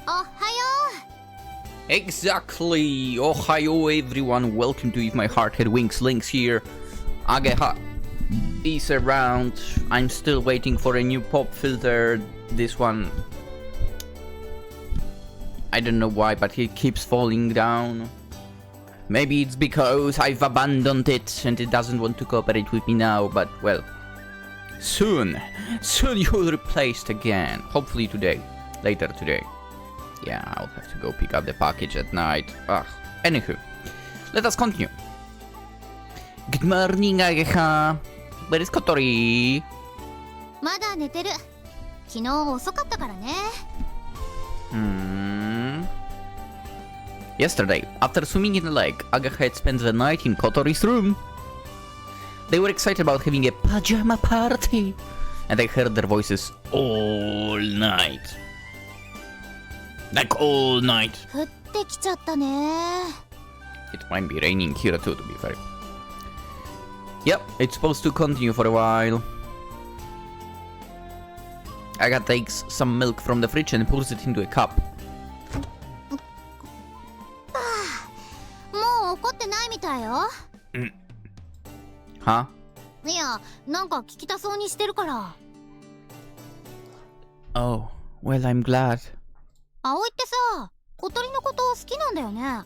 Ohayo! Exactly! Ohayo everyone, welcome to If My Heart Had Wings. Lynx here. Ageha is around. I'm still waiting for a new pop filter. This one, I don't know why, but it keeps falling down. Maybe it's because I've abandoned it and it doesn't want to cooperate with me now, but well, soon you'll replace it again. Hopefully today, later today. Yeah, I'll have to go pick up the package at night. Anywho, let us continue. Good morning, Ageha. Where is Kotori? まだ寝てる。昨日遅かったからね。Yesterday, after swimming in the lake, Ageha had spent the night in Kotori's room. They were excited about having a pajama party, and I heard their voices all night. Like all night. 降ってきちゃったね。It might be raining here too, to be fair. Yep, it's supposed to continue for a while. Aga takes some milk from the fridge and pours it into a cup. もう怒ってないみたいよ。Huh? いや、なんか聞きたそうにしてるから。Oh, well, I'm glad. 葵ってさ、小鳥のこと好きなんだよね。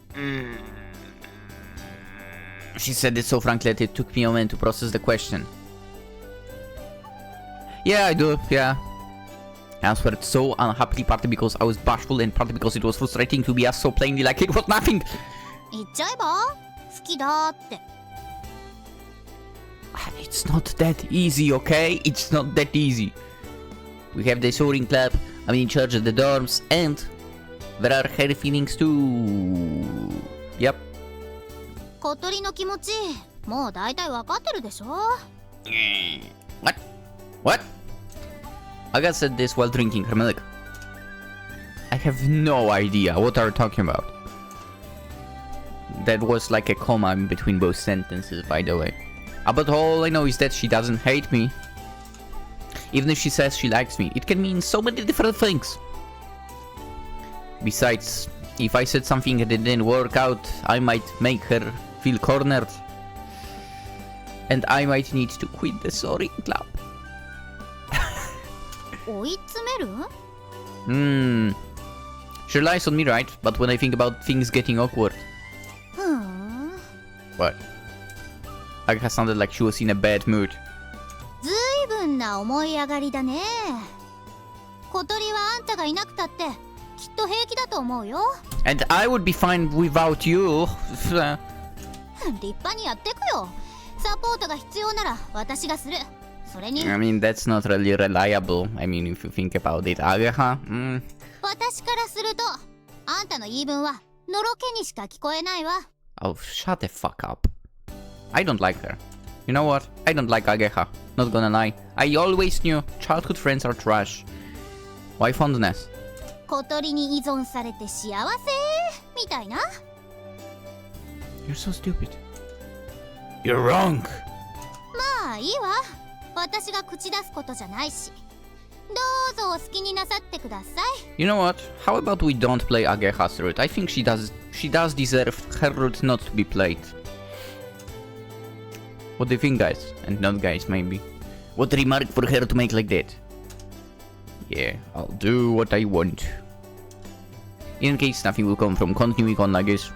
She said it so frankly that it took me a moment to process the question. Yeah, I do, yeah. I answered so unhappily, partly because I was bashful and partly because it was frustrating to be asked so plainly like it was nothing. 言っちゃえば好きだって。It's not that easy, okay? It's not that easy. We have the soaring club, I'm in charge of the dorms, and there are her feelings too. Yep. 小鳥の気持ち、もう大体わかってるでしょ What? Aga said this while drinking her milk. I have no idea. What are you talking about? That was like a comma in between both sentences, by the way. But all I know is that she doesn't hate me. Even if she says she likes me, it can mean so many different things. Besides, if I said something that didn't work out, I might make her feel cornered. And I might need to quit the soaring club. 追い詰める She relies on me, right? But when I think about things getting awkward. What? Aga sounded like she was in a bad mood. ずいぶんな思い上がりだね。小鳥はあんたがいなくたってきっと平気だと思うよ。And I would be fine without you. 立派にやってくよ。サポートが必要なら私がする。それに I mean, that's not really reliable. I mean, if you think about it. Ageha? 私からするとあんたの言い分はのろけにしか聞こえないわ。Oh, shut the fuck up. I don't like her. You know what? I don't like Ageha. Not gonna lie. I always knew childhood friends are trash. Why fondness? 小鳥に依存されて幸せみたいな。You're so stupid. You're wrong. まあいいわ。私が口出すことじゃないし。どうぞお好きになさってください。You know what? How about we don't play Ageha's route? I think she does deserve her route not to be played. What do you think, guys? And not guys, maybe. What remark for her to make like that? Yeah, I'll do what I want. In case nothing will come from continuing on like this.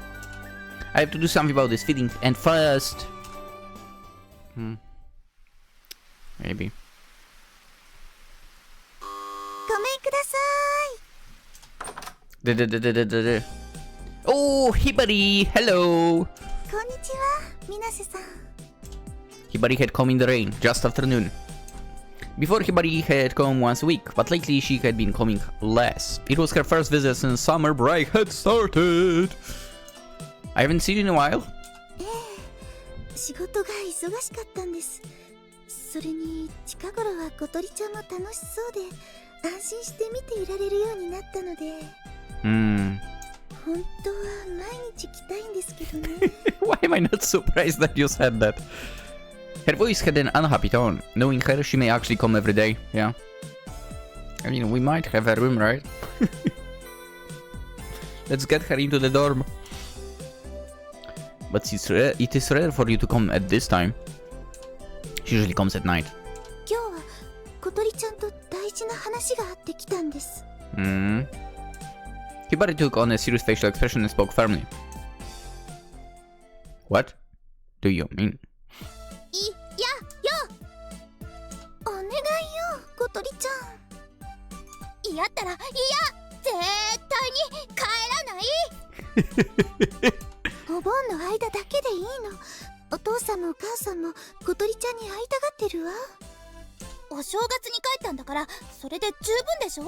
I have to do something about this feeling, and fast. Maybe. ごめんください。Oh, Hibari! Hello! こんにちは、水瀬さん。Hibari had come in the rain, just after noon. Before, Hibari had come once a week, but lately she had been coming less. It was her first visit since summer break had started. I haven't seen you in a while. 仕事が忙しかったんです。それに近頃は小鳥ちゃんも楽しそうで安心して見ていられるようになったので。本当は毎日来たいんですけどね。Why am I not surprised that you said that? Her voice had an unhappy tone. Knowing her, she may actually come every day. Yeah. I mean, we might have a room, right? Let's get her into the dorm. But it is rare for you to come at this time. She usually comes at night. 今日は小鳥ちゃんと大事な話があってきたんです。Hibari took on a serious facial expression and spoke firmly. What do you mean? いやよ。お願いよ、小鳥ちゃん。嫌ったら嫌。絶対に帰らない。お盆の間だけでいいの。お父さんもお母さんも小鳥ちゃんに会いたがってるわ。お正月に帰ったんだからそれで十分でしょ。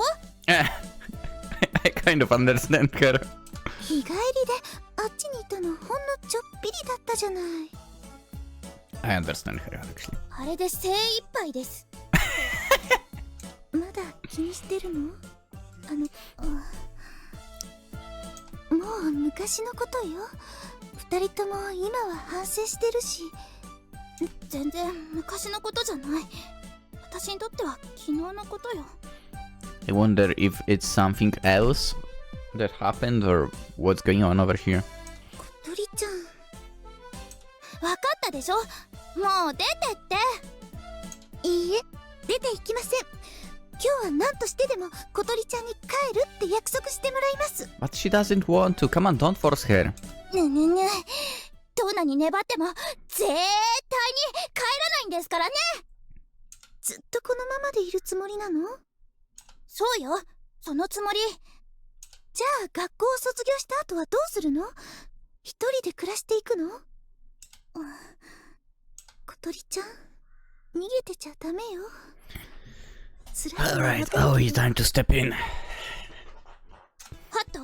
I kind of understand her. 日帰りであっちにいたのほんのちょっぴりだったじゃない。I understand her actually. あれで精一杯です。まだ気にしてるの？もう昔のことよ。二人とも今は反省してるし。全然昔のことじゃない。私にとっては昨日のことよ。I wonder if it's something else that happened or what's going on over here. 小鳥ちゃん。わかったでしょ。もう出てって。いいえ、出て行きません。今日は何としてでも小鳥ちゃんに帰るって約束してもらいます。But she doesn't want to. Come on, don't force her. ねえねえねえ、どんなに粘っても絶対に帰らないんですからね。ずっとこのままでいるつもりなの？そうよ、そのつもり。じゃあ学校を卒業した後はどうするの？一人で暮らしていくの？小鳥ちゃん、逃げてちゃダメよ。Alright, Aoi, time to step in. ハット？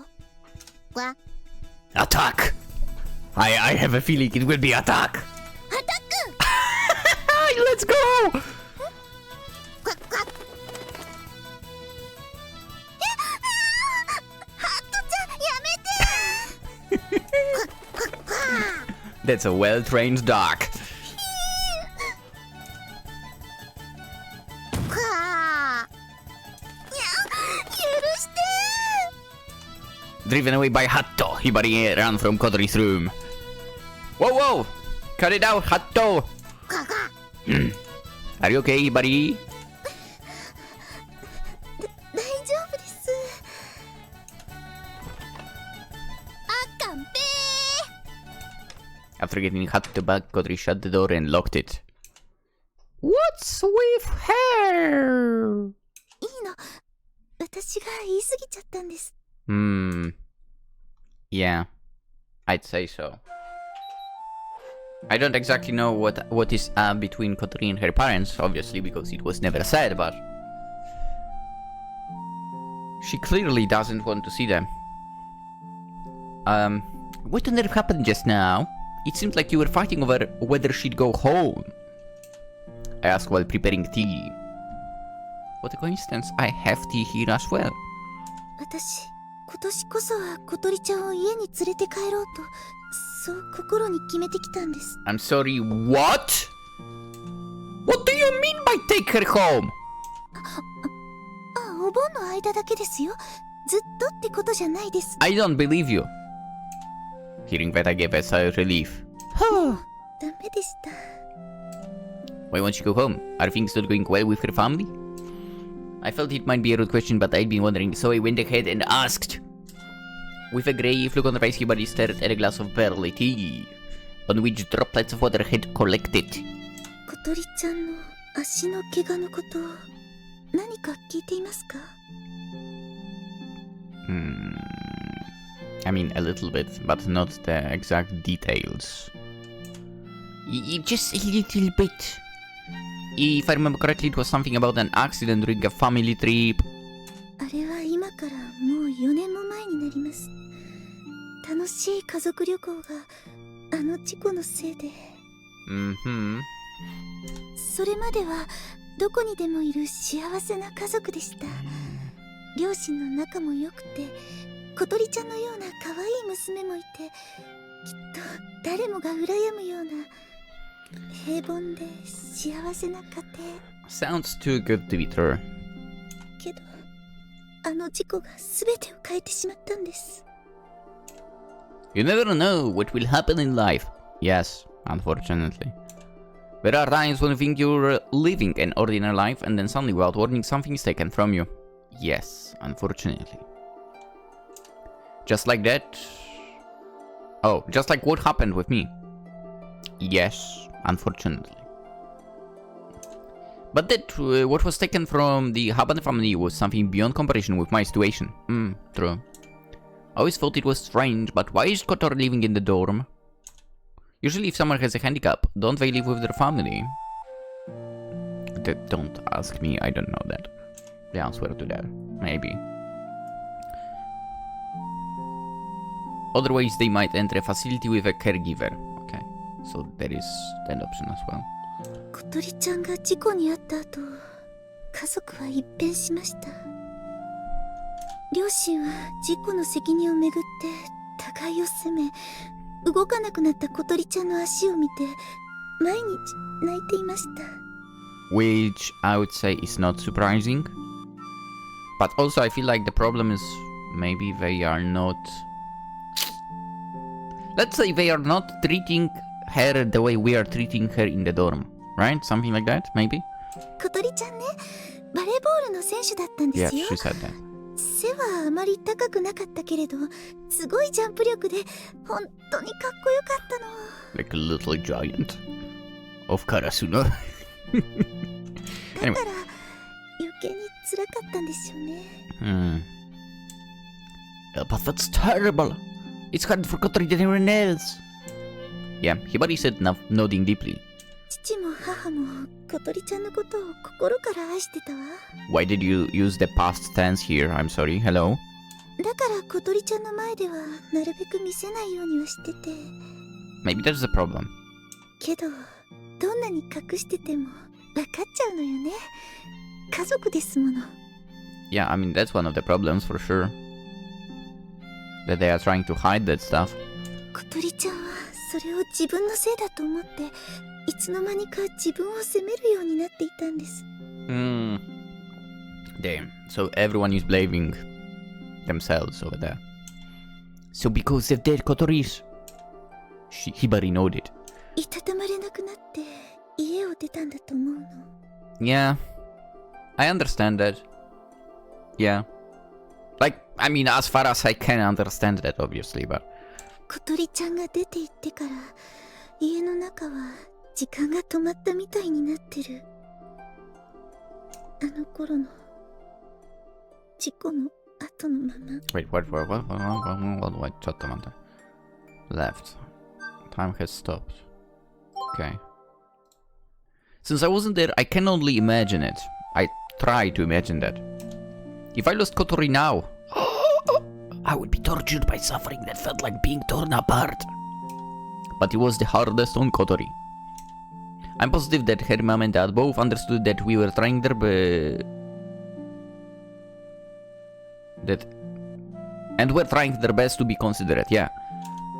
わ？ Attack! I have a feeling it will be attack! アタック！Let's go! ハットちゃん、やめて。That's a well-trained dog. Driven away by Hatto, Hibari ran from Kotori's room. Whoa, whoa! Cut it out, Hatto! Are you okay, Hibari? 大丈夫です。あかんぺー。 After getting Hatto back, Kotori shut the door and locked it. What's with her? いいの。私が言い過ぎちゃったんです。Yeah, I'd say so. I don't exactly know what is up between Kotori and her parents, obviously, because it was never said, but she clearly doesn't want to see them. What on earth happened just now? It seemed like you were fighting over whether she'd go home. I asked while preparing tea. What a coincidence, I have tea here as well. 私、今年こそは小鳥ちゃんを家に連れて帰ろうと、そう心に決めてきたんです。I'm sorry, what? What do you mean by take her home? お盆の間だけですよ。ずっとってことじゃないです。I don't believe you. Hearing that, I gave a sigh of relief. ダメでした。Why won't she go home? Are things not going well with her family? I felt it might be a rude question, but I'd been wondering, so I went ahead and asked. With a grave look on her face, Hibari stared at a glass of barley tea, on which droplets of water had collected. 小鳥ちゃんの足の怪我のこと、何か聞いていますか？ I mean, a little bit, but not the exact details. Just a little bit. If I remember correctly, it was something about an accident during a family trip. あれは今からもう4年も前になります。楽しい家族旅行があの事故のせいで。それまではどこにでもいる幸せな家族でした。両親の仲も良くて、小鳥ちゃんのような可愛い娘もいて、きっと誰もが羨むような平凡で幸せな家庭。Sounds too good to be true. けど、あの事故が全てを変えてしまったんです。You never know what will happen in life. Yes, unfortunately. There are times when you think you're living an ordinary life and then suddenly without warning something is taken from you. Yes, unfortunately. Just like that. Oh, just like what happened with me. Yes, unfortunately. But that what was taken from the Habane family was something beyond comparison with my situation. True. I always thought it was strange, but why is Kotori living in the dorm? Usually if someone has a handicap, don't they live with their family? Don't ask me, I don't know that. The answer to that. Maybe. Otherwise they might enter a facility with a caregiver. Okay, so there is that option as well. 小鳥ちゃんが事故に遭った後、家族は一変しました。両親は事故の責任をめぐって互いを責め、動かなくなった小鳥ちゃんの足を見て毎日泣いていました。Which I would say is not surprising. But also I feel like the problem is maybe they are not... Let's say they are not treating her the way we are treating her in the dorm. Right? Something like that, maybe? 小鳥ちゃんね、バレーボールの選手だったんですよ。 Yes, she said that. 背はあまり高くなかったけれど、すごいジャンプ力で本当にかっこよかったの。 Like a little giant of Karasuno. だから余計に辛かったんでしょうね。But that's terrible. It's hard for Kotori than anyone else. Yeah, Hibari said, nodding deeply. 父も母も小鳥ちゃんのことを心から愛してたわ。 Why did you use the past tense here? I'm sorry. Hello? だから小鳥ちゃんの前ではなるべく見せないようにはしてて。 Maybe that's the problem. けど、どんなに隠してても分かっちゃうのよね。家族ですもの。 Yeah, I mean, that's one of the problems for sure. That they are trying to hide that stuff. 小鳥ちゃんはそれを自分のせいだと思って、いつの間にか自分を責めるようになっていたんです。Damn. So everyone is blaming themselves over there. So because of their Kotoris, Hibari nodded. いたたまれなくなって家を出たんだと思うの。 Yeah, I understand that. Yeah. Like, I mean, as far as I can understand that, obviously, but... 小鳥ちゃんが出て行ってから家の中は時間が止まったみたいになってる。あの頃の事故の後のまま。 Wait, what,ちょっと待って。Left. Time has stopped. Okay. Since I wasn't there, I can only imagine it. I try to imagine that. If I lost Kotori now, I would be tortured by suffering that felt like being torn apart. But it was the hardest on Kotori. I'm positive that her mom and dad both understood that we were trying their and were trying their best to be considerate, yeah.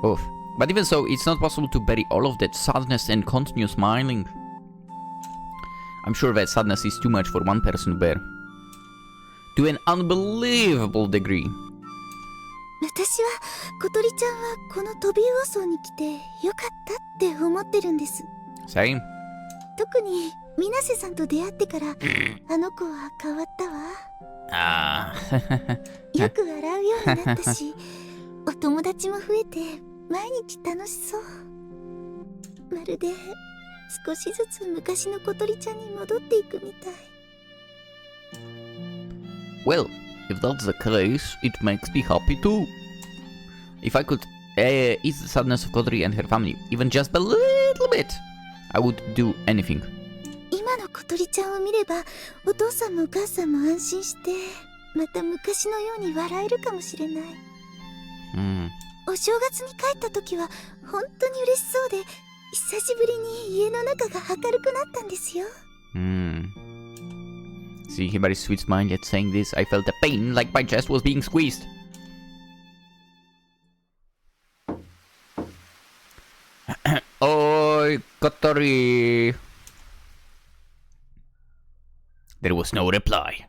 Oof. But even so, it's not possible to bury all of that sadness and continue smiling. I'm sure that sadness is too much for one person to bear. To an unbelievable degree. 私は小鳥ちゃんはこのトビウオ層に来てよかったって思ってるんです。 Same. 特に水瀬さんと出会ってからあの子は変わったわ。よく笑うようになったし、お友達も増えて毎日楽しそう。まるで少しずつ昔の小鳥ちゃんに戻っていくみたい。 Well, if that's the case, it makes me happy too. If I could ease the sadness of Kotori and her family, even just a little bit, I would do anything. 今の小鳥ちゃんを見れば、お父さんもお母さんも安心して、また昔のように笑えるかもしれない。お正月に帰った時は本当に嬉しそうで、久しぶりに家の中が明るくなったんですよ。See Hibari's sweet smile, yet saying this, I felt a pain like my chest was being squeezed. Oi, Kotori! There was no reply.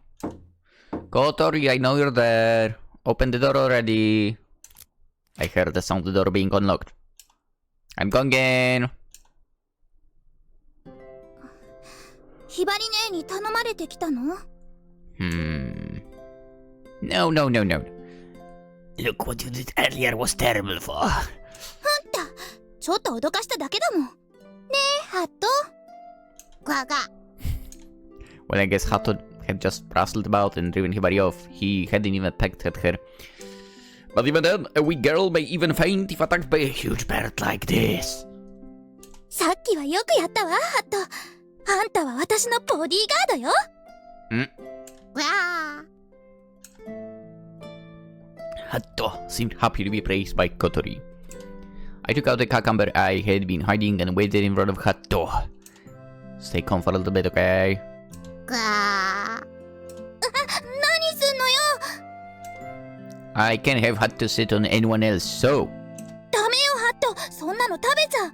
Kotori, I know you're there. Open the door already. I heard the sound of the door being unlocked. I'm going in. ひばり姉に頼まれてきたの？ No. Look, what you did earlier was terrible for. あんた、ちょっと脅かしただけだもん。ねえ、ハット。ガガ。Well, I guess Hato had just rustled about and driven Hibari off. He hadn't even pecked at her. But even then, a weak girl may even faint if attacked by a huge bird like this. さっきはよくやったわ、ハット。あんたは私のボディーガードよ。わあ。Hato seemed happy to be praised by Kotori. I took out the cucumber I had been hiding and waited in front of Hato. Stay calm for a little bit, okay? 何すんのよ。 I can't have Hato sit on anyone else, so... ダメよ、ハット。そんなの食べちゃ。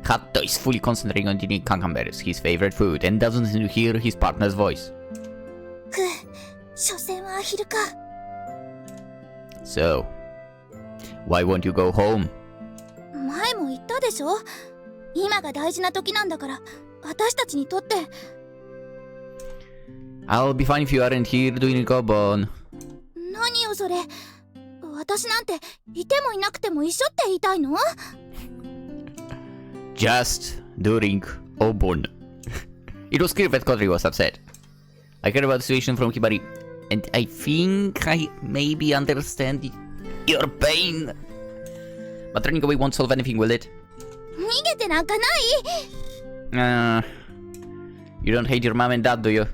Hato is fully concentrating on eating cucumbers, his favorite food, and doesn't seem to hear his partner's voice. ふう、所詮はアヒルか。So, why won't you go home? 前も言ったでしょ。今が大事な時なんだから、私たちにとって。I'll be fine if you aren't here doing a gobbon. 何よそれ。私なんていてもいなくても一緒って言いたいの？ Just doing obon. It was clear that Kotori was upset. I heard about the situation from Hibari, and I think I maybe understand your pain. But running away won't solve anything, will it? 逃げてなんかない。You don't hate your mom and dad, do you?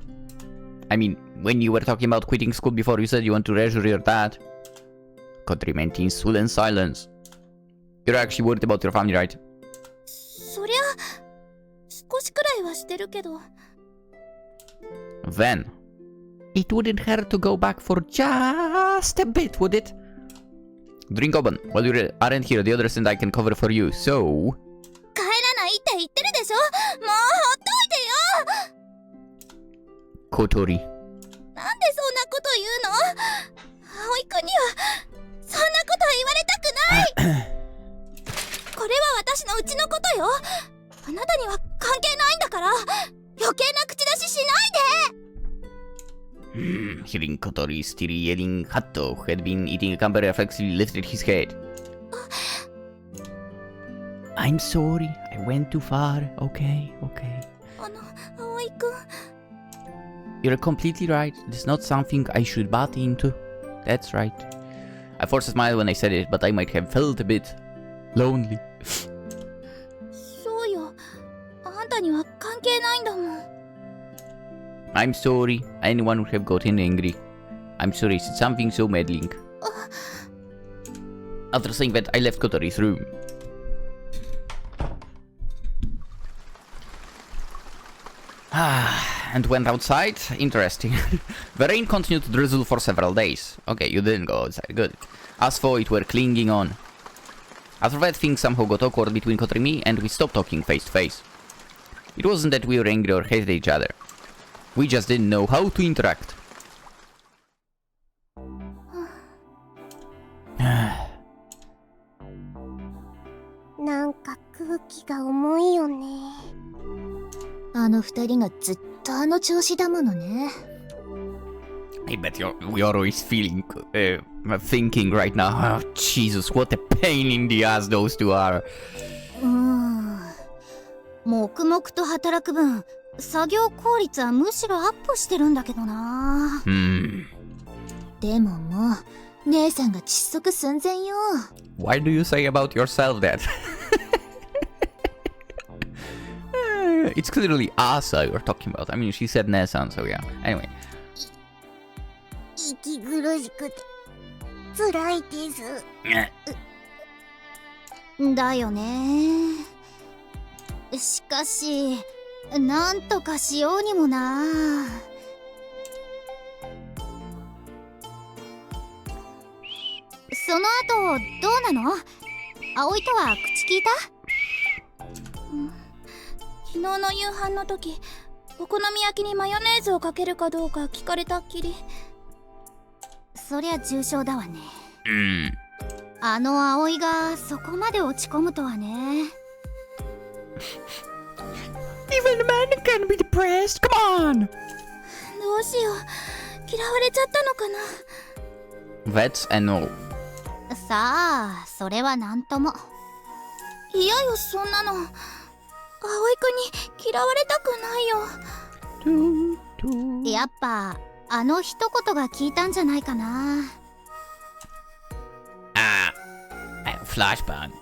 I mean, when you were talking about quitting school before, you said you want to reassure your dad. Kotori maintained sullen silence. You're actually worried about your family, right? そりゃ少しくらいはしてるけど。 Then, it wouldn't hurt to go back for just a bit, would it? Drink open. While you aren't here, the others and I can cover for you, so... 帰らないって言ってるでしょ。もうほっといてよ。Kotori. なんでそんなこと言うの？葵くんにはそんなこと言われたくない。これは私のうちのことよ。あなたには関係ないんだから、余計な口出ししないで。Hearing Kotori still yelling, Hato, who had been eating a cucumber, reflexively lifted his head. I'm sorry, I went too far. Okay. 葵くん。 You're completely right. It's not something I should butt into. That's right. I forced a smile when I said it, but I might have felt a bit lonely. そうよ。あんたには関係ないんだもん。I'm sorry. Anyone would have gotten angry. I'm sorry I said something so meddling. After saying that, I left Kotori's room. And went outside. Interesting. The rain continued to drizzle for several days. Okay, you didn't go outside. Good. As for it, we're clinging on. After that, things somehow got awkward between Kotori and me, and we stopped talking face to face. It wasn't that we were angry or hated each other. We just didn't know how to interact. なんか空気が重いよね。あの二人がずっとあの調子だものね。I bet we're always thinking right now, oh, Jesus, what a pain in the ass those two are. 黙々と働く分、作業効率はむしろアップしてるんだけどな。でももう、姉さんが窒息寸前よ。Why do you say about yourself that? It's clearly Asa you're talking about. I mean, she said Nesan, so yeah. Anyway. 息苦しくて辛いです。だよね。しかし、なんとかしようにもな。その後どうなの？葵とは口聞いた？昨日の夕飯の時、お好み焼きにマヨネーズをかけるかどうか聞かれたっきり。そりゃ重傷だわね。Hmm. 葵がそこまで落ち込むとはね。Even a man can be depressed. Come on. どうしよう、嫌われちゃったのかな。 That's a no. さあ、それはなんとも。いやよ、そんなの。葵くんに嫌われたくないよ。やっぱ一言が効いたんじゃないかな。Flashbang.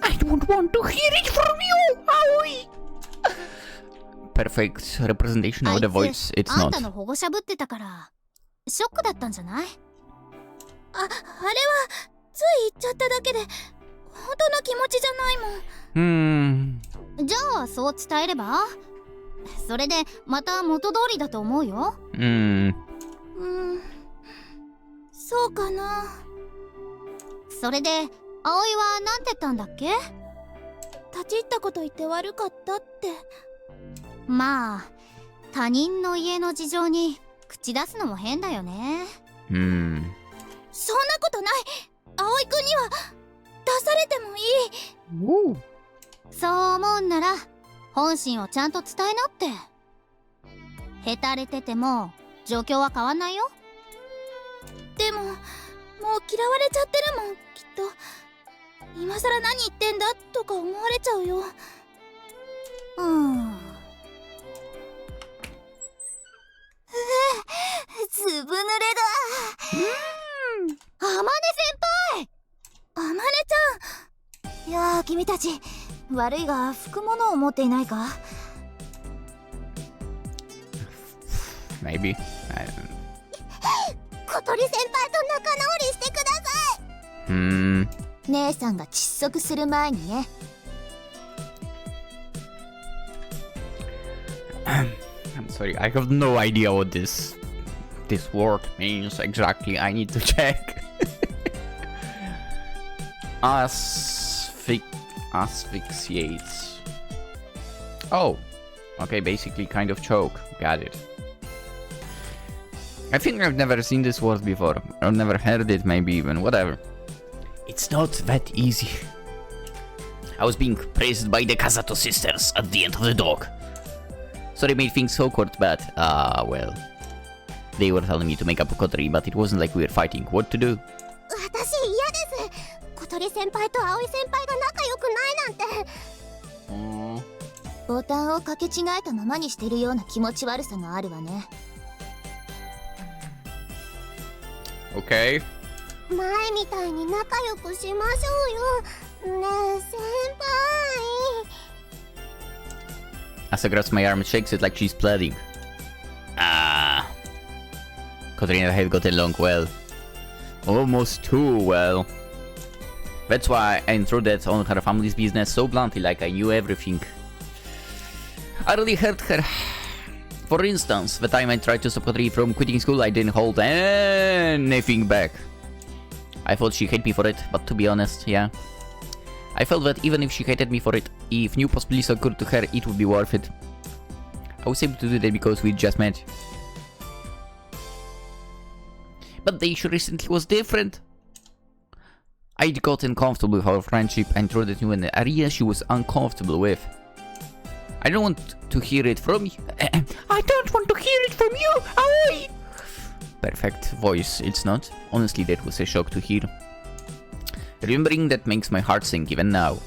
I don't want to hear it from you, Aoi. Perfect representation of the voice. It's あん not. たの保護者ぶってたからショックだったんじゃない？あれはつい言っちゃっただけで本当の気持ちじゃないもん。じゃあそう伝えれば？それでまた元通りだと思うよ。そうかな。それで葵はなんて言ったんだっけ？立ち入ったこと言って悪かったって。まあ他人の家の事情に口出すのも変だよね。そんなことない。葵くんには出されてもいい。そう思うんなら本心をちゃんと伝えなって。へたれてても状況は変わんないよ。でももう嫌われちゃってるもん、きっと。今さら何言ってんだとか思われちゃうよ。ずぶ濡れだ。あまね先輩。あまねちゃん。いやー、君たち悪いが拭くものを持っていないか？ Maybe. 小鳥先輩と仲直りしてください。姉さんが窒息する前にね。I'm sorry, I have no idea what this word means exactly. I need to check. Asphyxiates. Oh, okay, basically kind of choke. Got it. I think I've never seen this word before. I've never heard it, maybe even. Whatever. It's not that easy. I was being praised by the Kazato sisters at the end of the dock. So they made things awkward, but, well. They were telling me to make up a Kotori, but it wasn't like we were fighting. What to do? 私嫌です。小鳥先輩と葵先輩が仲良くないなんて。ボタンを掛け違えたままにしてるような気持ち悪さがあるわね。Okay. 前みたいに仲良くしましょうよ。ねえ先輩。As I grasp my arm, shakes it like she's pleading. Kotori and I had gotten along well. Almost too well. That's why I intruded on her family's business so bluntly, like I knew everything. I really hurt her. For instance, the time I tried to stop Kotori from quitting school, I didn't hold anything back. I thought she hated me for it, but to be honest, yeah. I felt that even if she hated me for it, if new possibilities occurred to her, it would be worth it. I was able to do that because we just met. But the issue recently was different. I'd gotten comfortable with our friendship and threw that new in an area she was uncomfortable with. I don't want to hear it from you. I don't want to hear it from you, Aoi! Perfect voice, it's not. Honestly, that was a shock to hear. Remembering that makes my heart sink even now.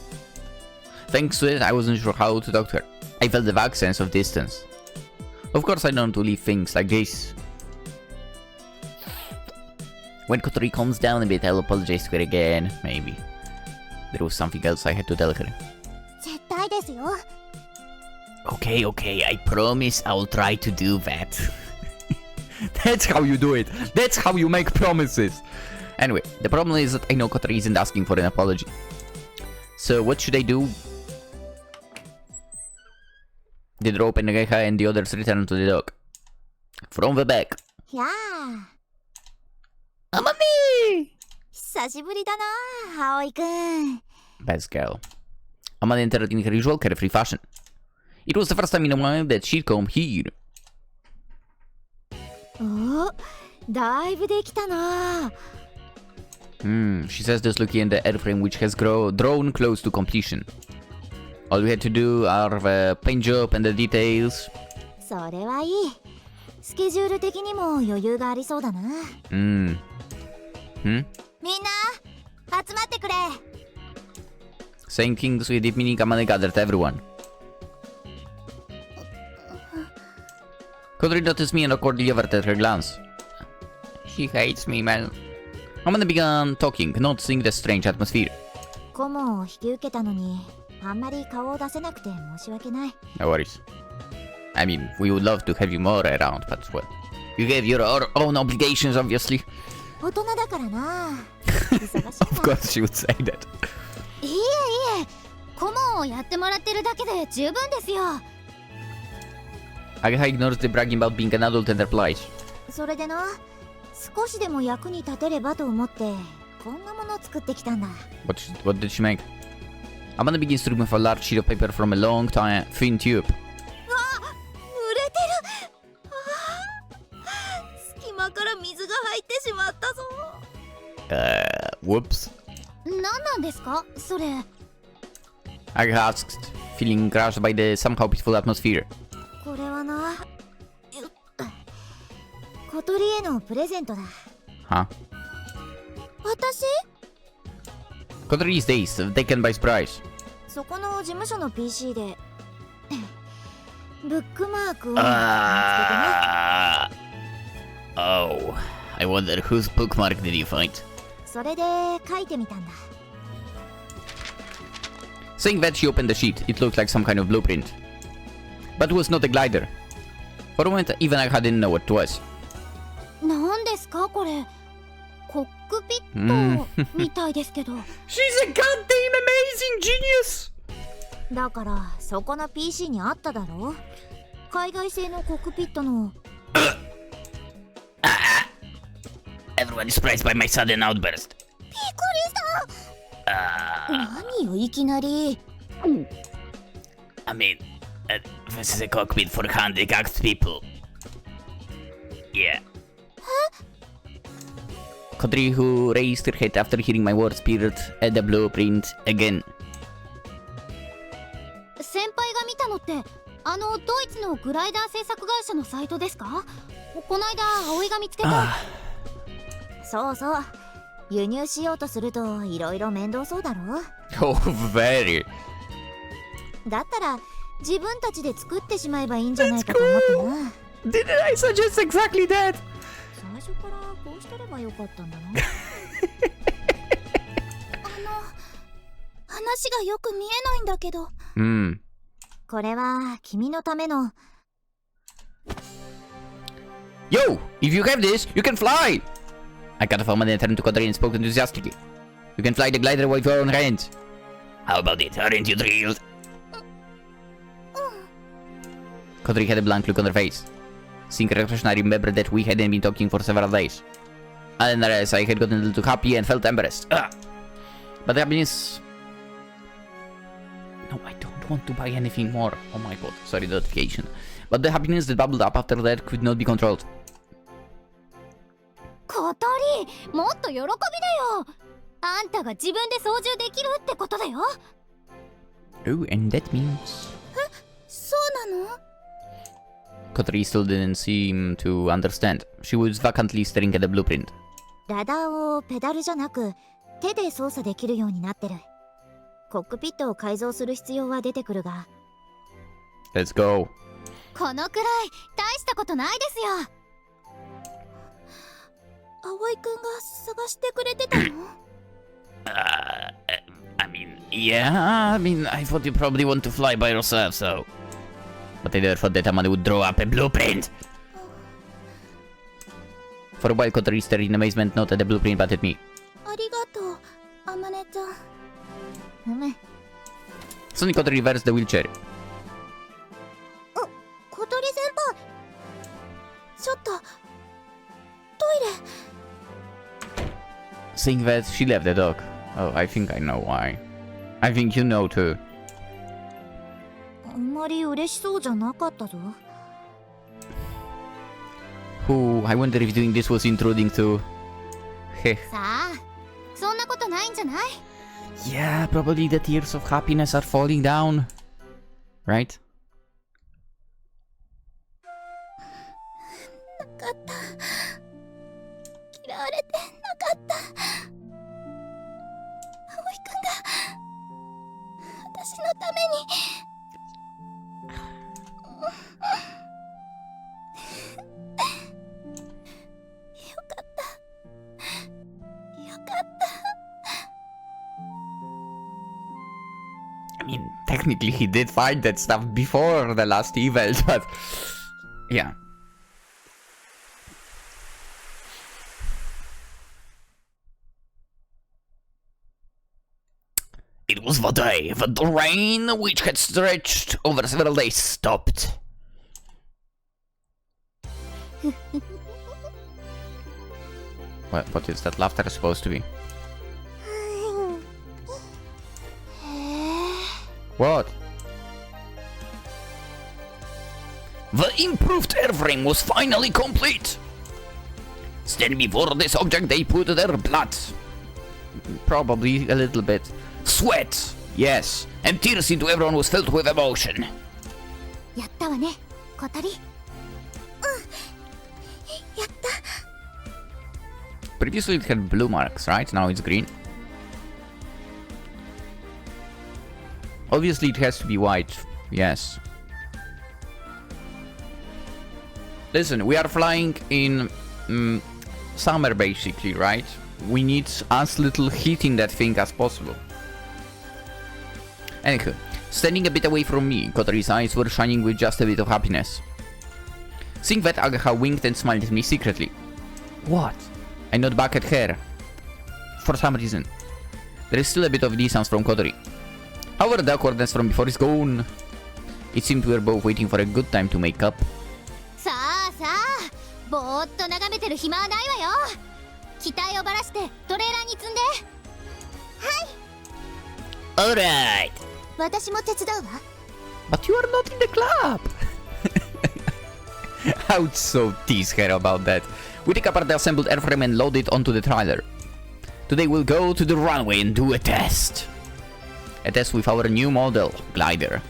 Thanks to it, I wasn't sure how to talk to her. I felt the vague sense of distance. Of course, I don't want to leave things like this. When Kotori calms down a bit, I'll apologize to her again, maybe. There was something else I had to tell her. 絶対ですよ。Okay, okay, I promise I'll try to do that. That's how you do it. That's how you make promises. Anyway, the problem is that I know Kotori isn't asking for an apology. So what should I do? The rope and Geha and the others return to the dock. From the back. Yeah. Amane! 久しぶりだな、葵くん。 Best girl. Amane entered in her usual carefree fashion. It was the first time in a while that she'd come here. お、だいぶできたな。She says this looking at the airframe which has drawn close to completion. All we had to do are the paint job and the details. それはいい。スケジュール的にも余裕がありそうだな。みんな集まってくれ。Saying things with deep meaning, Habane gathered everyone. Kotori noticed me and awkwardly averted her glance. She hates me, man. Habane began talking, noticing the strange atmosphere. 顧問を引き受けたのに、あんまり顔を出せなくて申し訳ない。No worries. I mean, we would love to have you more around, but well, you have your own obligations, obviously. 大人だからな。忙しいな。Of course, she would say that. いえいえ、顧問をやってもらってるだけで十分ですよ。Agaha ignores the bragging about being an adult and replies. それでな、少しでも役に立てればと思って、こんなものを作ってきたんだ。What did she make? Habane begins to remove a large sheet of paper from a long, thin tube. 濡れてる。隙間から水が入ってしまったぞ。Whoops. 何なんですかそれ。Agaha asked, feeling crushed by the somehow peaceful atmosphere. これはな、小鳥へのプレゼントだ。Huh? 私？ Kotori is dazed, taken by surprise. そこの事務所の PC でブックマークを見つけてね。Oh, I wonder whose bookmark did you find? それで書いてみたんだ。Saying that, she opened the sheet. It looked like some kind of blueprint. But it was not a glider. For a moment, even Agaha didn't know what it was. 何ですかこれ。コックピットみたいですけど。She's a goddamn amazing genius! だからそこの PC にあっただろ。海外製のコックピットの。Everyone is surprised by my sudden outburst. びっくりした。何よいきなり。I mean, this is a cockpit for handicapped people. Yeah. Kotori, who raised her head after hearing my words, peered at the blueprint again. 先輩が見たのってドイツのグライダー製作会社のサイトですか？こないだ葵が見つけた。そうそう。輸入しようとするといろいろ面倒そうだろ。Oh, very. だったら自分たちで作ってしまえばいいんじゃないかと思ってな。Didn't I suggest exactly that? 最初からこうしてればよかったんだな。話がよく見えないんだけど。これは君のための。Yo, if you have this, you can fly! I cut off Habane and turned to Kotori and spoke enthusiastically. You can fly the glider with your own hands. How about it? Aren't you thrilled? Kotori had a blank look on her face. Seeing her expression, I remembered that we hadn't been talking for several days. And as I had gotten a little too happy and felt embarrassed. But the happiness... No, I don't want to buy anything more. Oh my god, sorry, the notification. But the happiness that bubbled up after that could not be controlled. 小鳥、もっと喜びだよ。あんたが自分で操縦できるってことだよ。Oh, and that means... そうなの？ Kotori still didn't seem to understand. She was vacantly staring at the blueprint. ラダーをペダルじゃなく手で操作できるようになってる。コックピットを改造する必要は出てくるが。Let's go. このくらい大したことないですよ。葵くんが探してくれてたの？ I thought you probably want to fly by yourself, so... But I never thought that Habane would draw up a blueprint! For a while, Kotori stared in amazement, not at the blueprint but at me. ありがとう、あまねちゃん。Suddenly, Kotori reversed the wheelchair. 小鳥先輩、ちょっとトイレ。Saying that, she left the dog. Oh, I think I know why. I think you know too. あんまり嬉しそうじゃなかったぞ。Ooh, I wonder if doing this was intruding too. Heh. さあ、そんなことないんじゃない？ Yeah, probably the tears of happiness are falling down. Right? なかった。嫌われてなかった。葵くんが私のために。よかった。よかった。I mean, technically he did find that stuff before the last event, but yeah. It was the day that the rain, which had stretched over several days, stopped. What is that laughter supposed to be? What? The improved airframe was finally complete! Standing before this object, they put their blood. Probably a little bit. Sweat! Yes. And tears into everyone was filled with emotion. やったわね、小鳥。やった。 Previously it had blue marks, right? Now it's green. Obviously it has to be white. Yes. Listen, we are flying in summer basically, right? We need as little heat in that thing as possible. Anywho, standing a bit away from me, Kotori's eyes were shining with just a bit of happiness. Seeing that, Agaha winked and smiled at me secretly. What? I nod back at her. For some reason. There is still a bit of distance from Kotori. However, the awkwardness from before is gone. It seemed we were both waiting for a good time to make up. さあさあ、ぼーっと眺めてる暇はないわよ。機体をばらしてトレーラーに積んで。はい。Alright. 私も手伝うわ。But you are not in the club. I would so tease her about that. We take apart the assembled airframe and load it onto the trailer. Today we'll go to the runway and do a test. A test with our new model, glider.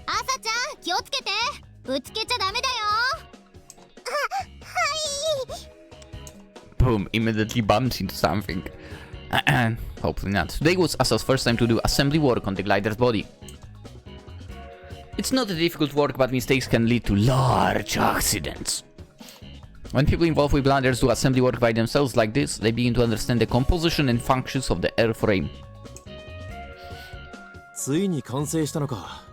朝ちゃん、気をつけて。ぶつけちゃダメだよ。はい。Boom, immediately bumps into something. Hopefully not. Today was Asa's first time to do assembly work on the glider's body. It's not a difficult work, but mistakes can lead to large accidents. When people involved with gliders do assembly work by themselves like this, they begin to understand the composition and functions of the airframe. ついに完成したのか。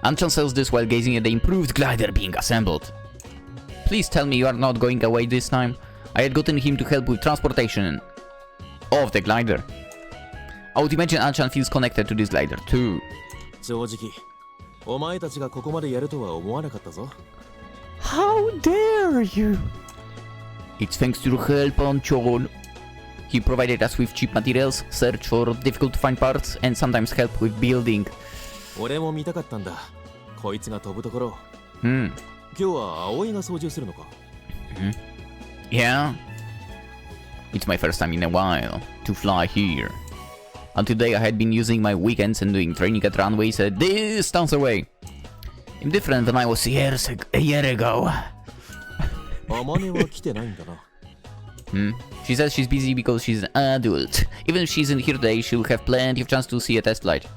Anchan says this while gazing at the improved glider being assembled. Please tell me you are not going away this time. I had gotten him to help with transportation of the glider. I would imagine Anchan feels connected to this glider too. 正直、お前たちがここまでやるとは思わなかったぞ。How dare you? It's thanks to your help, Anchan. He provided us with cheap materials, search for difficult to find parts, and sometimes help with building. 俺も見たかったんだ。こいつが飛ぶところ。今日は葵が操縦するのか。Yeah. It's my first time in a while to fly here. Until today I had been using my weekends and doing training at runways a distance away. I'm different than I was a year ago. あまねは来てないんだな。She says she's busy because she's an adult. Even if she isn't here today, she'll have plenty of chance to see a test flight.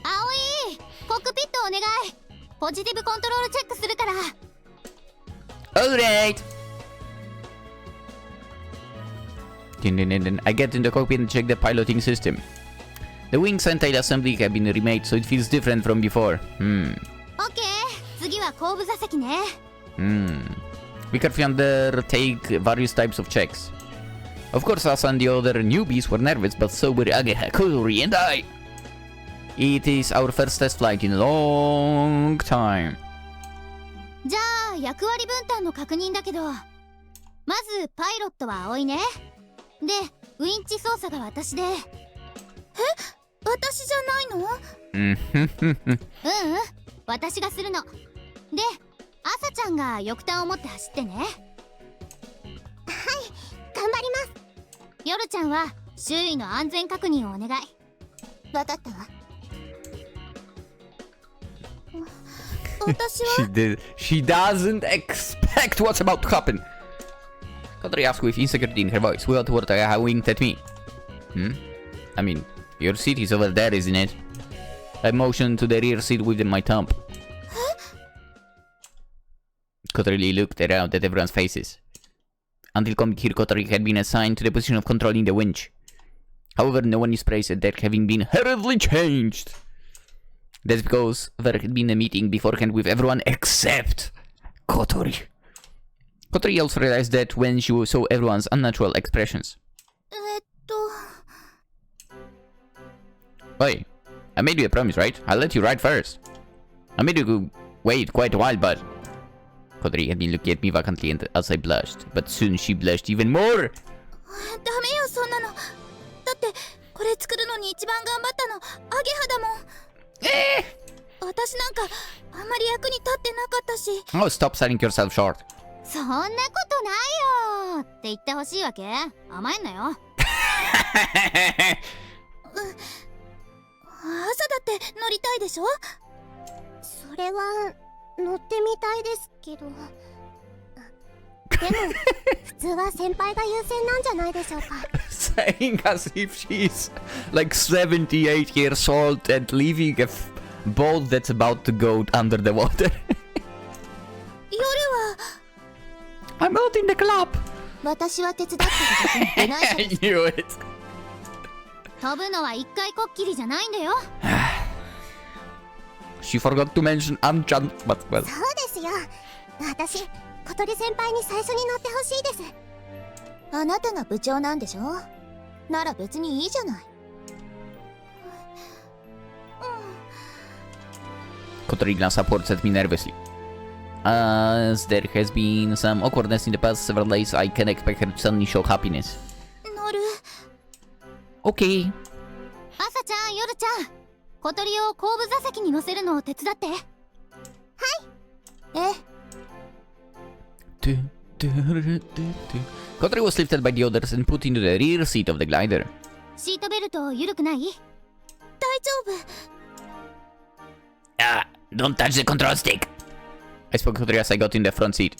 葵、コックピットお願い。ポジティブコントロールチェックするから。Alright. I get in the cockpit and check the piloting system. The wings and tail assembly have been remade, so it feels different from before. OK、次は後部座席ね。We carefully undertake various types of checks. Of course, us and the other newbies were nervous, but so were Ageha, Kotori, and I. It is our first test flight in a long time. じゃあ役割分担の確認だけど、まずパイロットは葵ね。で、ウィンチ操作が私で。え、私じゃないの？私がするの。で、朝ちゃんが翼端を持って走ってね。はい、頑張ります。夜ちゃんは周囲の安全確認をお願い。わかったわ。私は She doesn't expect what's about to happen. Kotori asked with insecurity in her voice. What winked at me? I mean, your seat is over there, isn't it? I motioned to the rear seat with my thumb. Kotori looked around at everyone's faces. Until coming here, Kotori had been assigned to the position of controlling the winch. However, no one is praised at that having been hurriedly changed. That's because there had been a meeting beforehand with everyone except Kotori. Kotori also realized that when she saw everyone's unnatural expressions. Wait, I made you a promise, right? I'll let you ride first. I made you wait quite a while, but... Kotori had been looking at me vacantly as I blushed, but soon she blushed even more. ダメよ、そんなの。だってこれ作るのに一番頑張ったのアゲハだもん。私なんかあんまり役に立ってなかったし。Oh, stop selling yourself short. そんなことないよって言ってほしいわけ？甘えんなよ。朝だって乗りたいでしょ？それは乗ってみたいですけど。でも普通は先輩が優先なんじゃないでしょうか。Saying as if she's like 78 years old and leaving a boat that's about to go under the water. 夜は I'm out in the club. 私は手伝ってる時に出ないから。 I knew it. 飛ぶのは一回こっきりじゃないんだよ。She forgot to mention Anchan, but well. そうですよ。私、小鳥先輩に最初に乗ってほしいです。あなたが部長なんでしょ？なら別にいいじゃない。Kotori glanced upwards at me nervously. As there has been some awkwardness in the past several days, I can expect her to suddenly show happiness. 乗る。Okay. 朝ちゃん、夜ちゃん、小鳥を後部座席に乗せるのを手伝って。はい。え。Kotori was lifted by the others and put into the rear seat of the glider. シートベルト緩くない？大丈夫。Don't touch the control stick. I spoke to Kotori as I got in the front seat.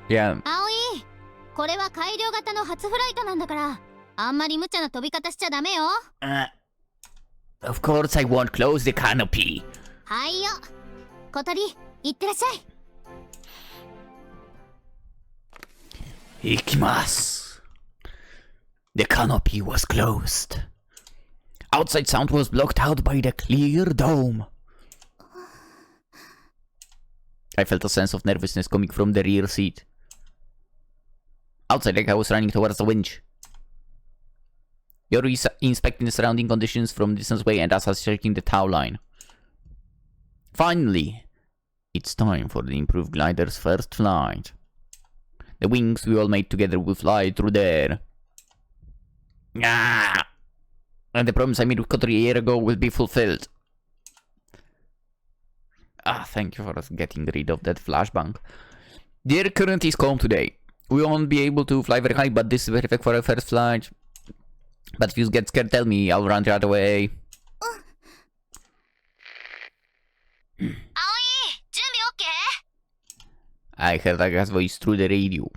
Yeah. 葵、これは改良型の初フライトなんだから、あんまり無茶な飛び方しちゃダメよ。Of course I won't close the canopy. はいよ。小鳥、いってらっしゃい。Ikimasu. The canopy was closed. Outside sound was blocked out by the clear dome. I felt a sense of nervousness coming from the rear seat. Outside, like I was running towards the winch. Yori inspecting the surrounding conditions from distance away and Asa checking the tow line. Finally, it's time for the improved glider's first flight. The wings we all made together will fly through the air. And the promise I made with Kotori a year ago will be fulfilled. Thank you for getting rid of that flashbang. The air current is calm today. We won't be able to fly very high, but this is perfect for our first flight. But if you get scared, tell me. I'll run the other way. 葵、準備 OK？ I heard Aga's voice through the radio.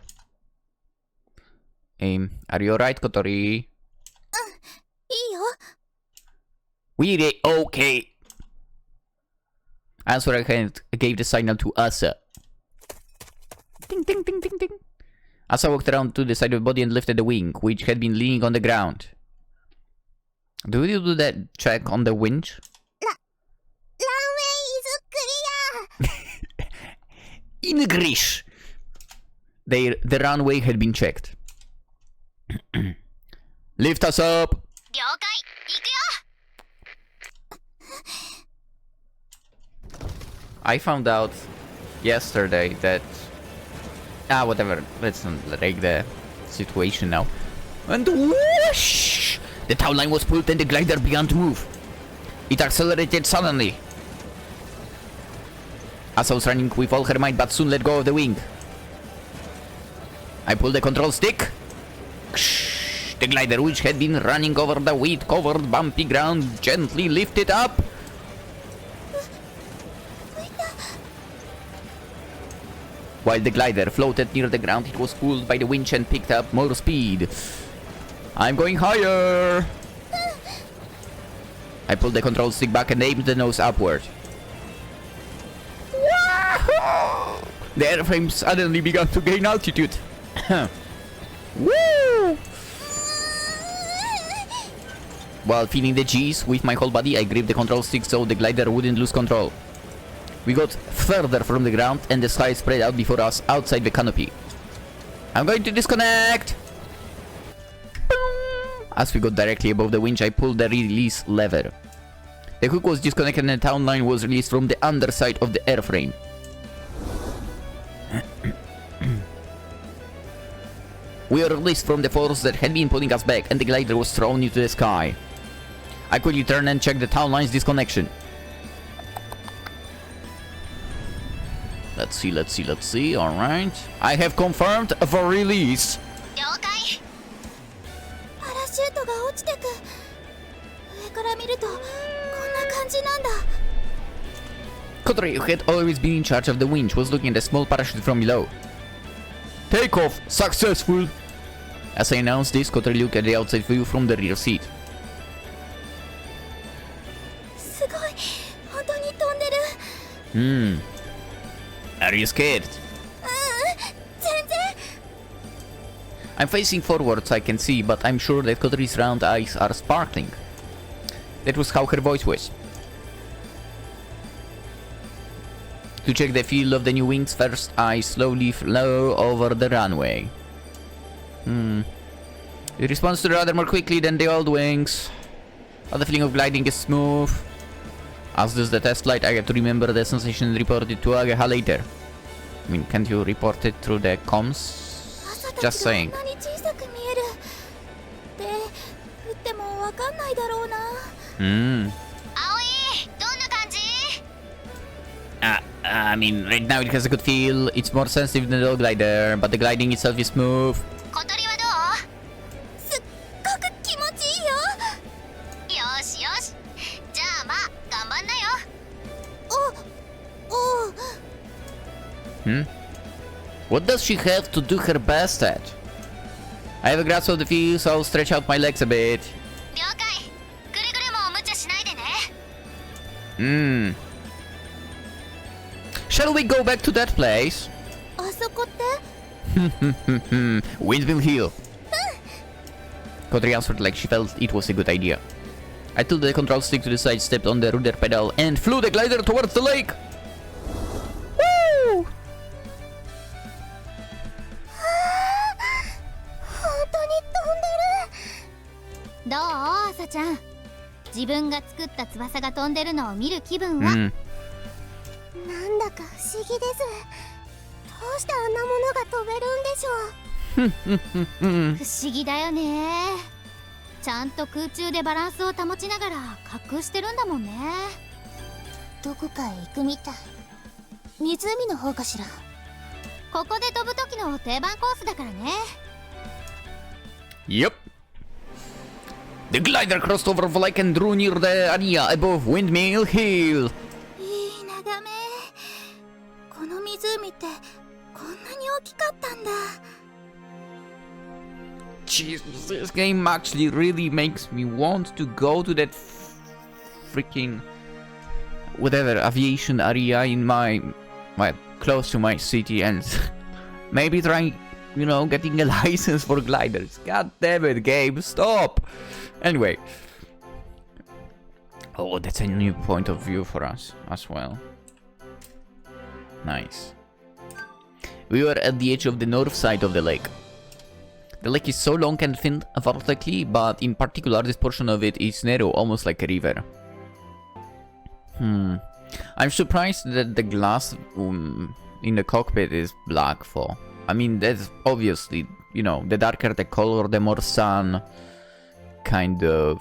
Are you alright, Kotori? いいよ。We're okay. Answer hand gave the signal to Asa. Ding, ding, ding, ding, ding. Asa walked around to the side of the body and lifted the wing, which had been leaning on the ground. Do you do that check on the winch? Runway is clear. English! The runway had been checked. Lift us up! 了解、行くよ。 I found out yesterday that... whatever. Let's not break the situation now. And whoosh! The tow line was pulled and the glider began to move. It accelerated suddenly. Asa was running with all her might but soon let go of the wing. I pulled the control stick. The glider, which had been running over the weed-covered bumpy ground, gently lifted up. While the glider floated near the ground, it was pulled by the winch and picked up more speed. I'm going higher! I pulled the control stick back and aimed the nose upward. The airframe suddenly began to gain altitude. Woo! While feeling the G's with my whole body, I gripped the control stick so the glider wouldn't lose control. We got further from the ground and the sky spread out before us outside the canopy. I'm going to disconnect! As we got directly above the winch, I pulled the release lever. The hook was disconnected and the tow line was released from the underside of the airframe. We were released from the force that had been pulling us back and the glider was thrown into the sky. I quickly turned and checked the tow line's disconnection. Let's see, alright. I have confirmed the release. 了解。パラシュートが落ちてく。上から見るとこんな感じなんだ。 Kotori, who had always been in charge of the winch, was looking at a small parachute from below. Takeoff successful! As I announced this, Kotori looked at the outside view from the rear seat. すごい、本当に飛んでる。Are you scared? 全然。I'm facing forward so I can see, but I'm sure that Kotori's round eyes are sparkling. That was how her voice was. To check the feel of the new wings first, I slowly flew over the runway. It responds to the rudder more quickly than the old wings. But the feeling of gliding is smooth. As does the test flight, I have to remember the sensation and report it to Ageha later. I mean, can't you report it through the comms? Just saying. こんなに小さく見える。で、撃ってもわかんないだろうな。葵、どんな感じ？ I mean, right now it has a good feel. It's more sensitive than the old glider, but the gliding itself is smooth. 小鳥はどう？すっごく気持ちいいよ。よしよし。じゃあまあ頑張んなよ。What does she have to do her best at? I have a grasp of the feel, so I'll stretch out my legs a bit. 了解。ぐるぐるも無茶しないでね。Shall we go back to that place? あそこって？ Windmill Hill. Kotori answered like she felt it was a good idea. I tilted the control stick to the side, stepped on the rudder pedal, and flew the glider towards the lake. Woo! 本当に飛んでる。どう朝ちゃん。自分が作った翼が飛んでるのを見る気分は？なんだか不思議です。どうしてあんなものが飛べるんでしょう。不思議だよね。ちゃんと空中でバランスを保ちながら滑空してるんだもんね。どこかへ行くみたい。湖の方かしら。ここで飛ぶ時の定番コースだからね。Yep. The glider crossed over the lake and drew near the area above Windmill Hill. いい眺め。この湖ってこんなに大きかったんだ。Jesus, this game actually really makes me want to go to that freaking whatever aviation area in my close to my city and maybe try, you know, getting a license for gliders. God damn it, game, stop! Anyway. Oh, that's a new point of view for us as well. Nice. We were at the edge of the north side of the lake. The lake is so long and thin vertically, but in particular this portion of it is narrow, almost like a river. I'm surprised that the glass in the cockpit is black for. I mean, that's obviously you know, the darker the color, the more sun kind of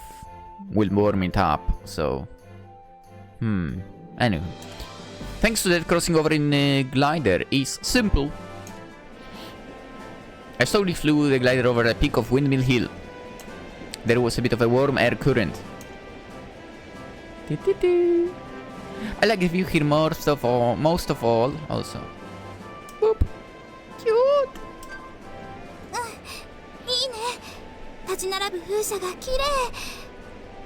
will warm it up, so... Anyway. Thanks to that, crossing over in glider is simple. I slowly flew the glider over the peak of Windmill Hill. There was a bit of a warm air current. I like the view here most of all, also. Boop. Cute! いいね。立ち並ぶ風車が綺麗。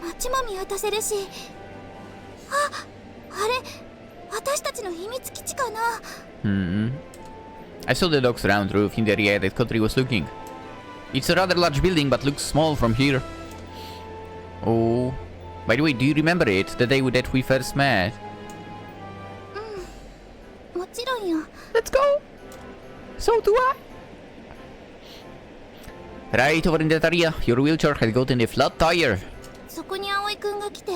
街も見渡せるし。あれ、私たちの秘密基地かな。I saw the dock's round roof in the area that Kotori was looking. It's a rather large building, but looks small from here. Oh, by the way, do you remember it? The day that we first met? もちろんよ。 Let's go! So do I! Right over in that area, your wheelchair had gotten a flat tire. そこに葵くんが来て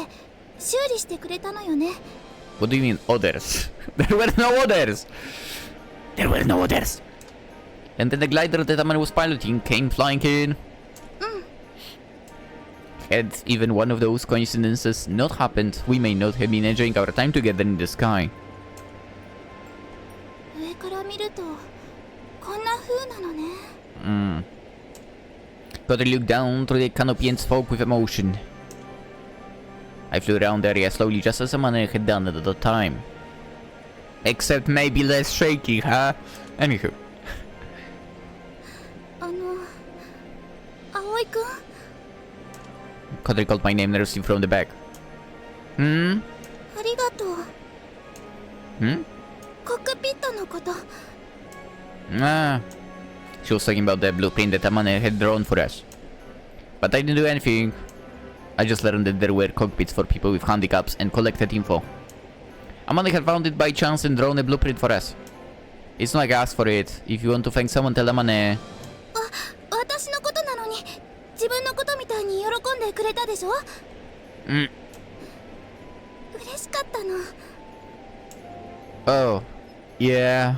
修理してくれたのよね。 What do you mean, others? There were no others! There were no others! And then the glider that Amane was piloting came flying in. Had even one of those coincidences not happened, we may not have been enjoying our time together in the sky. 上から見るとこんな風なのね。Kotori looked down through the canopy and spoke with emotion. I flew around the area slowly just as Amane had done at the time. Except maybe less shaky, huh? Anywho. 葵くん。 Kotori called my name nervously from the back. ありがとう。コックピットのこと。Ah. She was talking about the blueprint that Amane had drawn for us. But I didn't do anything. I just learned that there were cockpits for people with handicaps and collected info. Amane had found it by chance and drawn a blueprint for us. It's not like I asked for it. If you want to thank someone, tell Amane. 私のことなのに自分のことみたいに喜んでくれたでしょ。嬉しかったの。 Oh, yeah.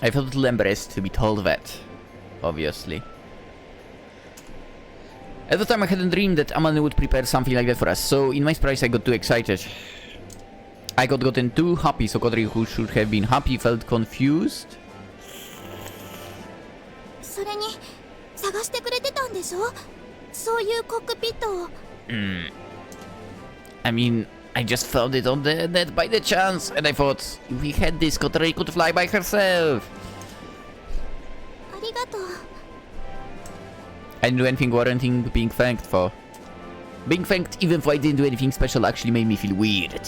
I felt a little embarrassed to be told that, obviously. At the time I hadn't dreamed that Amane would prepare something like that for us, so in my surprise I got too excited. I got gotten too happy, so Kotori, who should have been happy, felt confused. それに探してくれてたんでしょ。そういうコックピットを。I mean, I just found it on the net by the chance, and I thought, if we had this, Kotori could fly by herself. ありがとう。 I didn't do anything warranting being thanked for. Being thanked even if I didn't do anything special actually made me feel weird.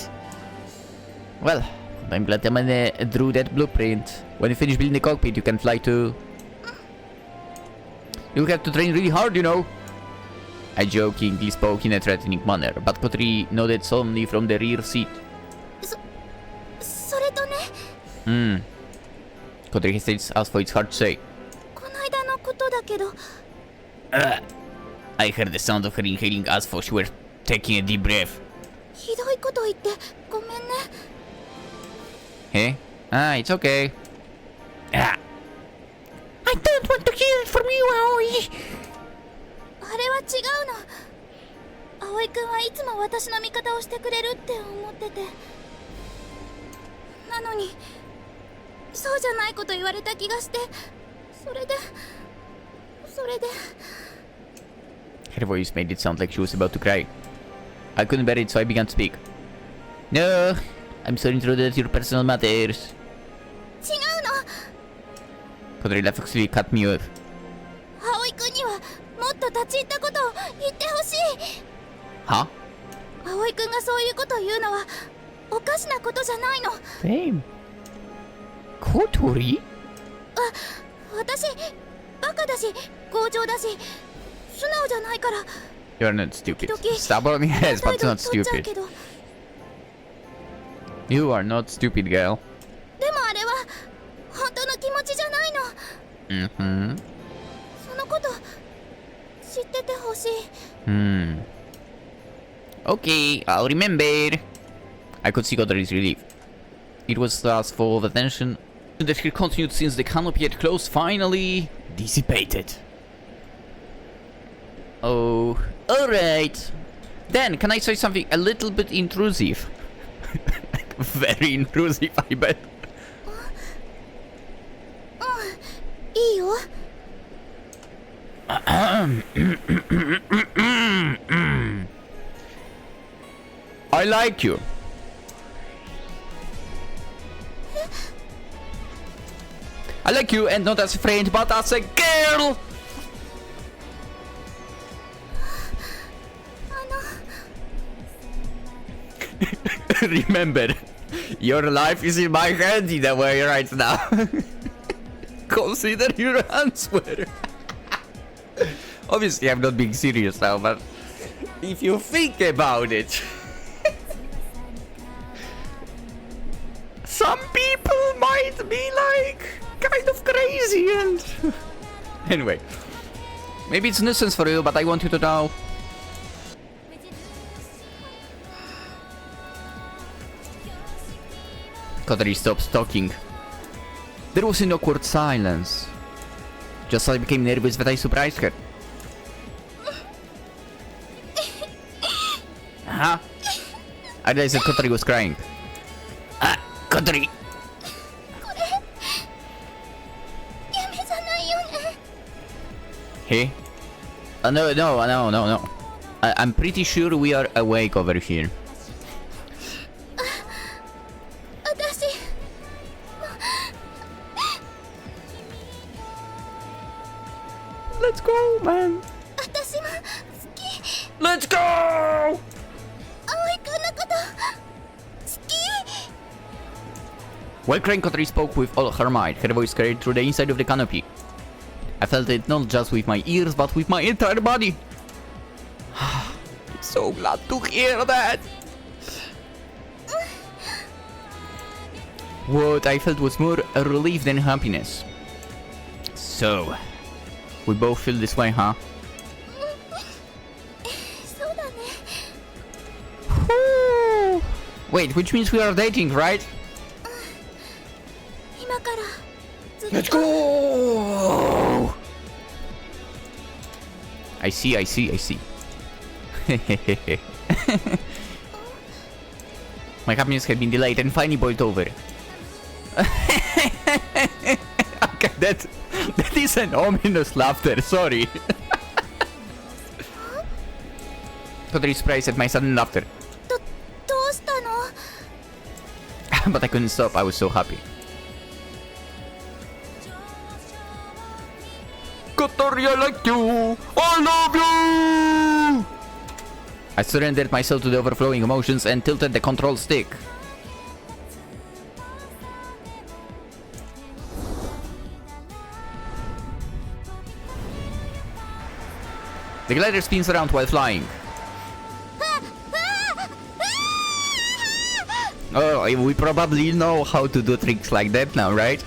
Well, I'm glad Amane drew that blueprint. When you finish building the cockpit, you can fly too. You'll have to train really hard, you know. I jokingly spoke in a threatening manner, but Kotori nodded solemnly from the rear seat. それとね。Kotori hesitates as for it's hard to say. この間のことだけど。I heard the sound of her inhaling as for she were taking a deep breath. ひどいこと言ってごめんね。Eh? Ah, it's okay. I don't want to hear it from you, Aoi. あれは違うの。葵くんはいつも私の味方をしてくれるって思ってて。なのにそうじゃないこと言われた気がして、それで Her voice made it sound like she was about to cry. I couldn't bear it, so I began to speak. No, I'm sorry to intrude your personal matters. 違うの。 Kotori laughingly cut me off. 葵くんにはもっと立ち入ったことを言ってほしい。 Huh? 葵くんがそういうことを言うのはおかしなことじゃないの。 Same. Kotori? 私バカだし強情だし素直じゃないから。 You're not stupid. 時々 Stubborn, yes, but 態度 not 取っちゃう stupid. けど。 You are not stupid, girl. でもあれは本当の気持ちじゃないの。そのこと知っててほしい。Okay, I'll remember. I could see Kotori's relief. It was as full of attention that here continued since the canopy had closed finally dissipated. Oh, alright. Then, can I say something a little bit intrusive? Very intrusive, I bet. いいよ。 I like you. I like you, and not as a friend, but as a girl. Remember, your life is in my hand in a way right now. Consider your answer. Obviously, I'm not being serious now, but if you think about it, some people might be like kind of crazy and anyway, maybe it's nuisance for you, but I want you to know. Kotori stops talking. There was an awkward silence. Just as I became nervous that I surprised her. Huh? I realized that Kotori was crying. Ah, Kotori! Hey? No. I'm pretty sure we are awake over here. Let's go, man. Let's go! While crying, Kotori spoke with all her might. Her voice carried through the inside of the canopy. I felt it not just with my ears, but with my entire body. I'm so glad to hear that. What I felt was more a relief than happiness. So, we both feel this way, huh? Wait, which means we are dating, right? Let's go! I see. My happiness had been delayed and finally boiled over. Okay, that is an ominous laughter, sorry. Kotori surprised at my sudden laughter. But I couldn't stop, I was so happy. Kotori, I like you! I love you! I surrendered myself to the overflowing emotions and tilted the control stick. The glider spins around while flying. Oh, we probably know how to do tricks like that now, right?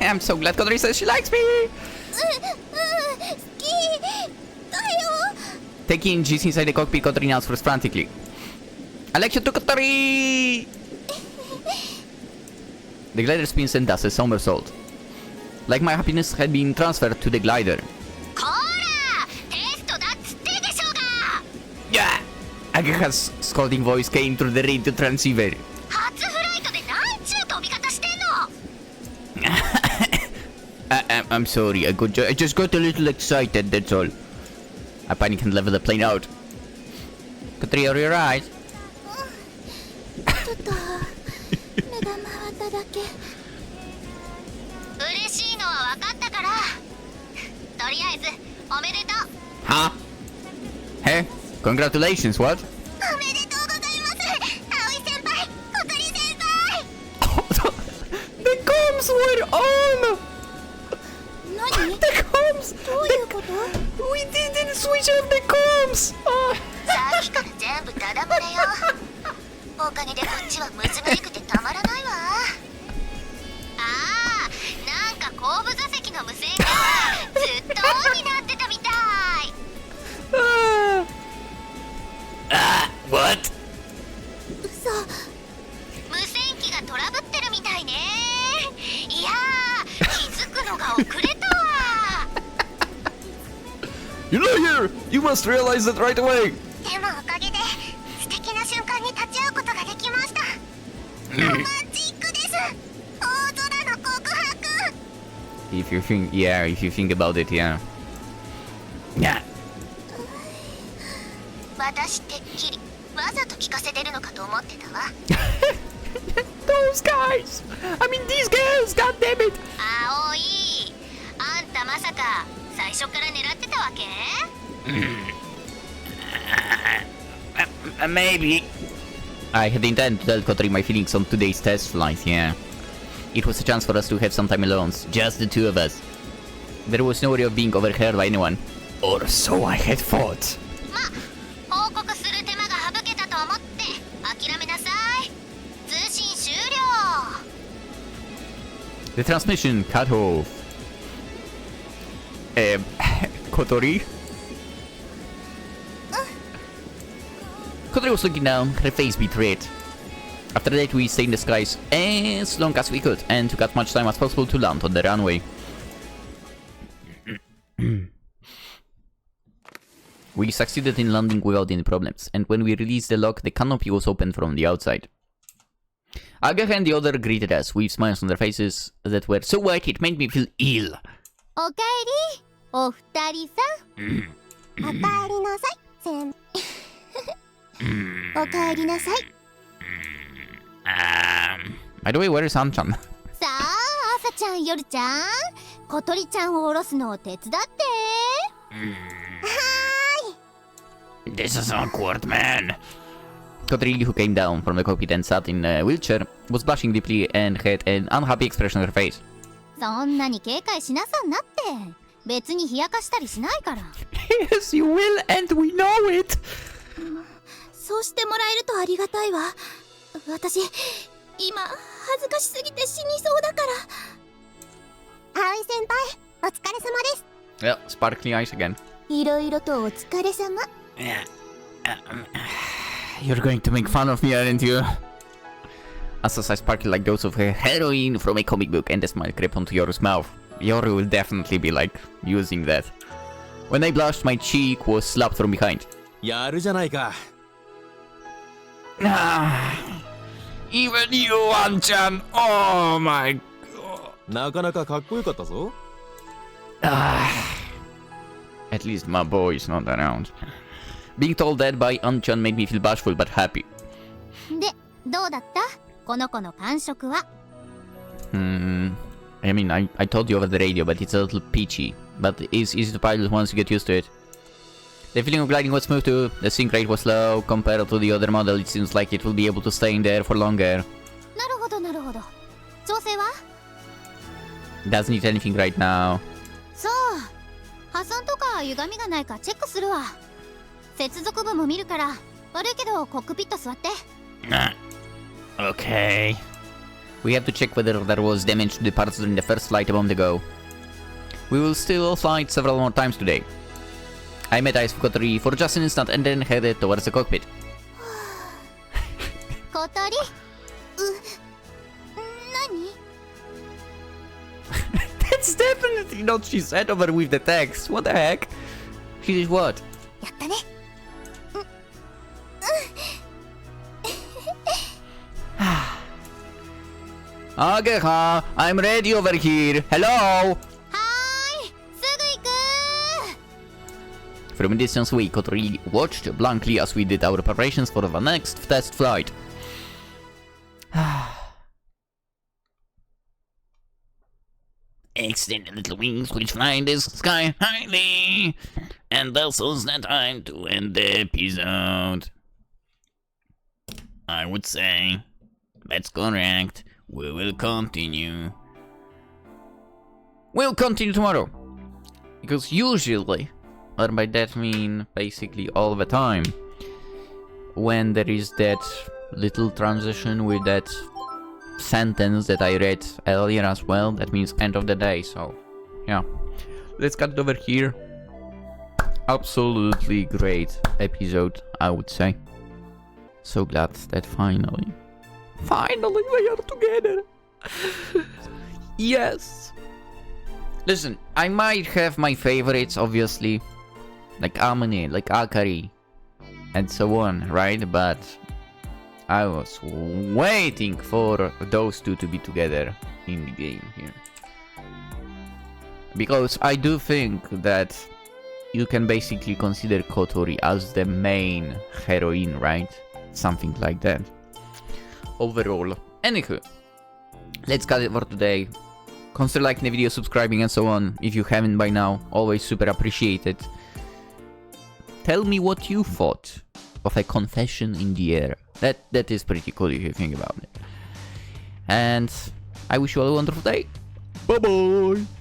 I'm so glad Kotori says she likes me! Taking G's inside the cockpit, Kotori now whispers frantically. I like you too, Kotori! The glider spins and does a somersault. Like my happiness had been transferred to the glider. Yeah! Agaha's scolding voice came through the radio transceiver. I'm sorry, I just got a little excited, that's all. I panicked and leveled the plane out. Kotori, are you alright? Huh? Hey? Congratulations, what? The comms were on! The comms! We didn't switch off the comms! What? You must realize that right away! でもおかげで素敵な瞬間に立ち会うことができました。ロマンチックです。大空の告白。 If you think about it, yeah. Yeah. 私てっきりわざと聞かせてるのかと思ってたわ。Those guys! I mean, these girls, god damn it! 葵、あんたまさか最初から狙ってたわけ？ Maybe. I had intended to tell Kotori my feelings on today's test flight, yeah. It was a chance for us to have some time alone, just the two of us. There was no worry of being overheard by anyone. Or so I had thought. ま、報告する手間が省けたと思って諦めなさい。通信終了。 The transmission cut off. Kotori? Kotori was looking down, her face betrayed. After that, we stayed in the skies as long as we could and took as much time as possible to land on the runway. We succeeded in landing without any problems, and when we released the lock, the canopy was open from the outside. Agaha and the other greeted us with smiles on their faces that were so white it made me feel ill. おかえり、お二人さん。おかえりなさい、先おかえりなさい。By the way, where is Anchan? さあ、朝ちゃん、夜ちゃん、小鳥ちゃんを下ろすのを手伝って。This is awkward, man. Kotori, who came down from the cockpit and sat in a wheelchair, was blushing deeply and had an unhappy expression on her face. そんなに警戒しなさんなって。別に冷やかしたりしないから。Yes, you will, and we know it. そうしてもらえるとありがたいわ。私、今恥ずかしすぎて死にそうだから。葵先輩、お疲れ様です。Yeah, sparkly eyes again. いろいろとお疲れ様。You're going to make fun of me, aren't you? Asa's eyes sparkled like those of a heroine from a comic book, and a smile crept onto Yoru's mouth. Yoru will definitely be like using that. When I blushed, my cheek was slapped from behind. やるじゃないか。Even you, Anchan! Oh my god! なかなかかっこよかったぞ。At least my boy is not around. Being told that by Anchan made me feel bashful but happy. で、どうだった？この子の感触は。I mean, I told you over the radio, but it's a little peachy. But it's easy to pilot once you get used to it. The feeling of gliding was smooth too. The sync rate was low. Compared to the other model, it seems like it will be able to stay in there for longer. なるほどなるほど。調整は？ Doesn't need anything right now. そう。破損とか歪みがないかチェックするわ。接続部も見るから。悪いけどコックピット座って。Okay. We have to check whether there was damage to the parts during the first flight a moment ago. We will still fly several more times today. I met eyes for Kotori for just an instant and then headed towards the cockpit. 小鳥？何？ That's definitely not she said over with the text. What the heck? She did what? やったね。Ageha, I'm ready over here. Hello? はーい、すぐ行く。 From a distance away, Kotori watched blankly as we did our preparations for the next test flight. Extend the little wings which fly in the sky highly. And this is the time to end the episode. I would say that's correct. We will continue. We'll continue tomorrow. Because usually, or by that mean basically all the time, when there is that little transition with that sentence that I read earlier as well, that means end of the day. So yeah, let's cut it over here. Absolutely great episode, I would say. So glad that finally we are together. Yes. Listen, I might have my favorites, obviously. like Amane, like Akari, and so on, right? But I was waiting for those two to be together in the game here. Because I do think that you can basically consider Kotori as the main heroine, right? Something like that. Overall. Anywho, let's cut it for today. Consider liking the video, subscribing and so on if you haven't by now. Always super appreciated. Tell me what you thought of a confession in the air. That is pretty cool if you think about it. And I wish you all a wonderful day. Bye bye!